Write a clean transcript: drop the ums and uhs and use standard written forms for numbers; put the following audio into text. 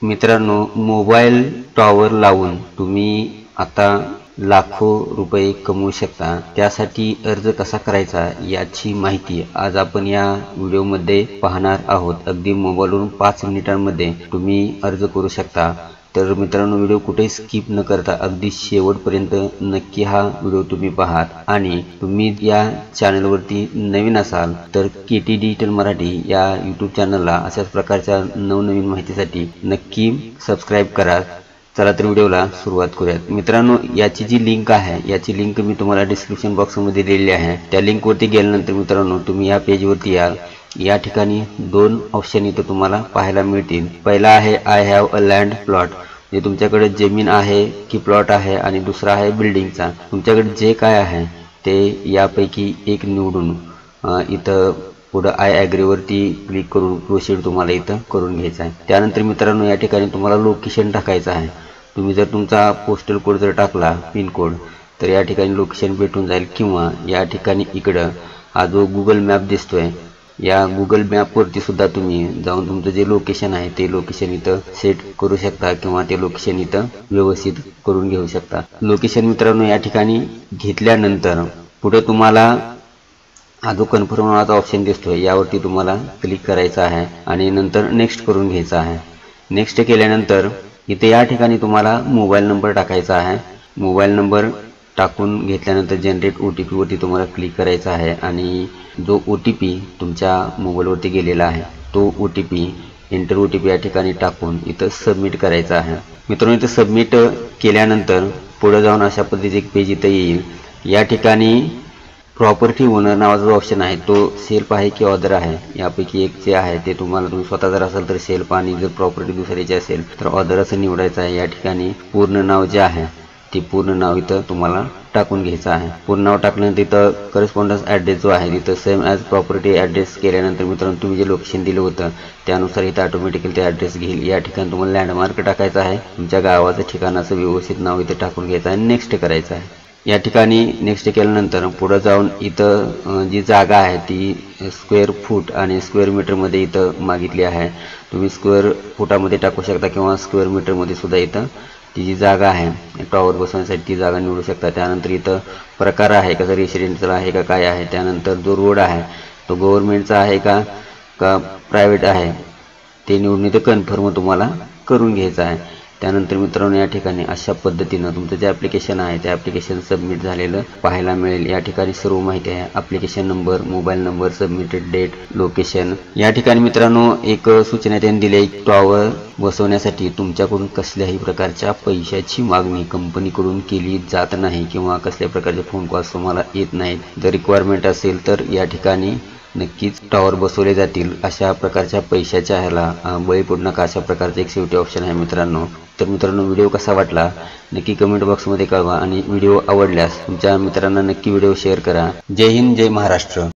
मित्रांनो, mobile tower लावून तुम्ही आता लाखो रुपये कमवू शकता। त्यासाठी अर्ज कसा करायचा याची माहिती आज आपण या व्हिडिओमध्ये पाहणार आहोत। अगदी मोबाईलवरून 5 मिनिटांमध्ये तुम्ही अर्ज करू शकता। तर मित्रांनो, व्हिडिओ कुठे स्किप न करता अगदी शेवटपर्यंत नक्की हा व्हिडिओ तुम्ही पहा। आणि तुम्ही या चॅनलवरती नवीन असाल तर केटी डिजिटल मराठी या यूट्यूब चॅनलला अशाच प्रकारच्या नवनवीन माहितीसाठी नक्की सबस्क्राईब करा। चला तर व्हिडिओला सुरुवात करूयात। मित्रांनो, याची जी लिंक आहे याची लिंक मी तुम्हाला डिस्क्रिप्शन बॉक्समध्ये दिलेली आहे। त्या लिंकवरती गेल्यानंतर मित्रांनो, तुम्ही या पेजवरती याल। या ठिकाणी 2 ऑप्शन इथे तुम्हाला पाहायला मिळतील। पहिला आहे I have a land plot, जे तुमच्याकडे जमीन आहे की प्लॉट आहे, आणि दुसरा आहे बिल्डिंगचा। तुमच्याकडे जे काय आहे ते यापैकी एक निवडून इथं पुढे आय ॲग्रीवरती क्लिक करून प्रोसीड तुम्हाला इथं करून घ्यायचं आहे। त्यानंतर मित्रांनो, या ठिकाणी तुम्हाला लोकेशन टाकायचं आहे। तुम्ही जर तुमचा पोस्टल कोड जर टाकला, पिन कोड, तर या ठिकाणी लोकेशन भेटून जाईल। किंवा या ठिकाणी इकडं हा जो गुगल मॅप दिसतोय, या गुगल मॅपवरती सुद्धा तुम्ही जाऊन तुमचं जे लोकेशन आहे ते लोकेशन इथं सेट करू शकता किंवा ते लोकेशन इथं व्यवस्थित करून घेऊ शकता। लोकेशन मित्रांनो या ठिकाणी घेतल्यानंतर पुढे तुम्हाला हा जो कन्फर्म नावाचा ऑप्शन दिसतोय यावरती तुम्हाला क्लिक करायचं आहे आणि नंतर नेक्स्ट करून घ्यायचं आहे। नेक्स्ट केल्यानंतर इथे या ठिकाणी तुम्हाला मोबाईल नंबर टाकायचा आहे। मोबाईल नंबर टाकून घेतल्यानंतर जनरेट OTP वरती तुम्हाला क्लिक करायचा आहे आणि जो OTP तुमच्या मोबाईलवरती गेलेला आहे तो OTP एंटर OTP या ठिकाणी टाकून इथं सबमिट करायचा आहे। मित्रांनो, इथं सबमिट केल्यानंतर पुढे जाऊन अशा पद्धतीचे एक पेज इथं येईल। या ठिकाणी प्रॉपर्टी ओनर नावाचा जो ऑप्शन आहे तो सेल्फ आहे की ऑदर आहे, यापैकी एक जे आहे ते तुम्हाला, तुम्ही स्वतः जर असेल तर सेल्फ, आणि जर प्रॉपर्टी दुसऱ्याची असेल तर ऑदर असं निवडायचं आहे। या ठिकाणी पूर्ण नाव जे आहे ते पूर्ण नाव इथं तुम्हाला टाकून घ्यायचं आहे। पूर्ण नाव टाकल्यानंतर इथं करस्पॉन्डन्स ॲड्रेस जो आहे तिथं सेम ॲज प्रॉपर्टी ॲड्रेस केल्यानंतर मित्रांनो, तुम्ही जे लोकेशन दिलं होतं त्यानुसार इथं ऑटोमॅटिकली ते ॲड्रेस घेईल। या ठिकाणी तुम्हाला लँडमार्क टाकायचं आहे, तुमच्या गावाचं ठिकाणाचं व्यवस्थित नाव इथं टाकून घ्यायचं आहे, नेक्स्ट करायचं आहे। या ठिकाणी नेक्स्ट केल्यानंतर पुढे जाऊन इथं जी जागा आहे ती स्क्वेअर फूट आणि स्क्वेअर मीटरमध्ये इथं मागितली आहे। तुम्ही स्क्वेअर फुटामध्ये टाकू शकता किंवा स्क्वेअर मीटरमध्ये सुद्धा इथं ती जी जागा आहे टॉवर बसवण्यासाठी ती जागा निवडू शकता। त्यानंतर इथं प्रकार आहे का, रेसिडेन्शियल आहे का काय आहे, त्यानंतर जो रोड आहे तो गव्हर्नमेंटचा आहे का प्रायव्हेट आहे ते निवडून इथं कन्फर्म तुम्हाला करून घ्यायचं आहे। त्यानंतर मित्रांनो, या ठिकाणी अशा पद्धतीनं तुमचं जे ॲप्लिकेशन आहे ते ॲप्लिकेशन सबमिट झालेलं पाहायला मिळेल। या ठिकाणी सर्व माहिती आहे, application number, mobile number, submitted date, location. या ठिकाणी मित्रांनो एक सूचना त्यांनी दिली आहे, टॉवर बसवण्यासाठी तुमच्याकडून कसल्याही प्रकारच्या पैशाची मागणी कंपनीकडून केली जात नाही किंवा कसल्याही प्रकारचे फोन कॉल्स तुम्हाला येत नाहीत। जर रिक्वायरमेंट असेल तर या ठिकाणी नक्कीच टॉवर बसवले जातील। अशा प्रकारच्या पैशाच्या ह्याला बळी पडू नका, अशा प्रकारचे एक शेवटी ऑप्शन आहे मित्रांनो। तर मित्रांनो, व्हिडिओ कसा वाटला नक्की कमेंट बॉक्समध्ये कळवा आणि व्हिडिओ आवडल्यास तुमच्या मित्रांना नक्की व्हिडिओ शेअर करा। जय हिंद, जय महाराष्ट्र।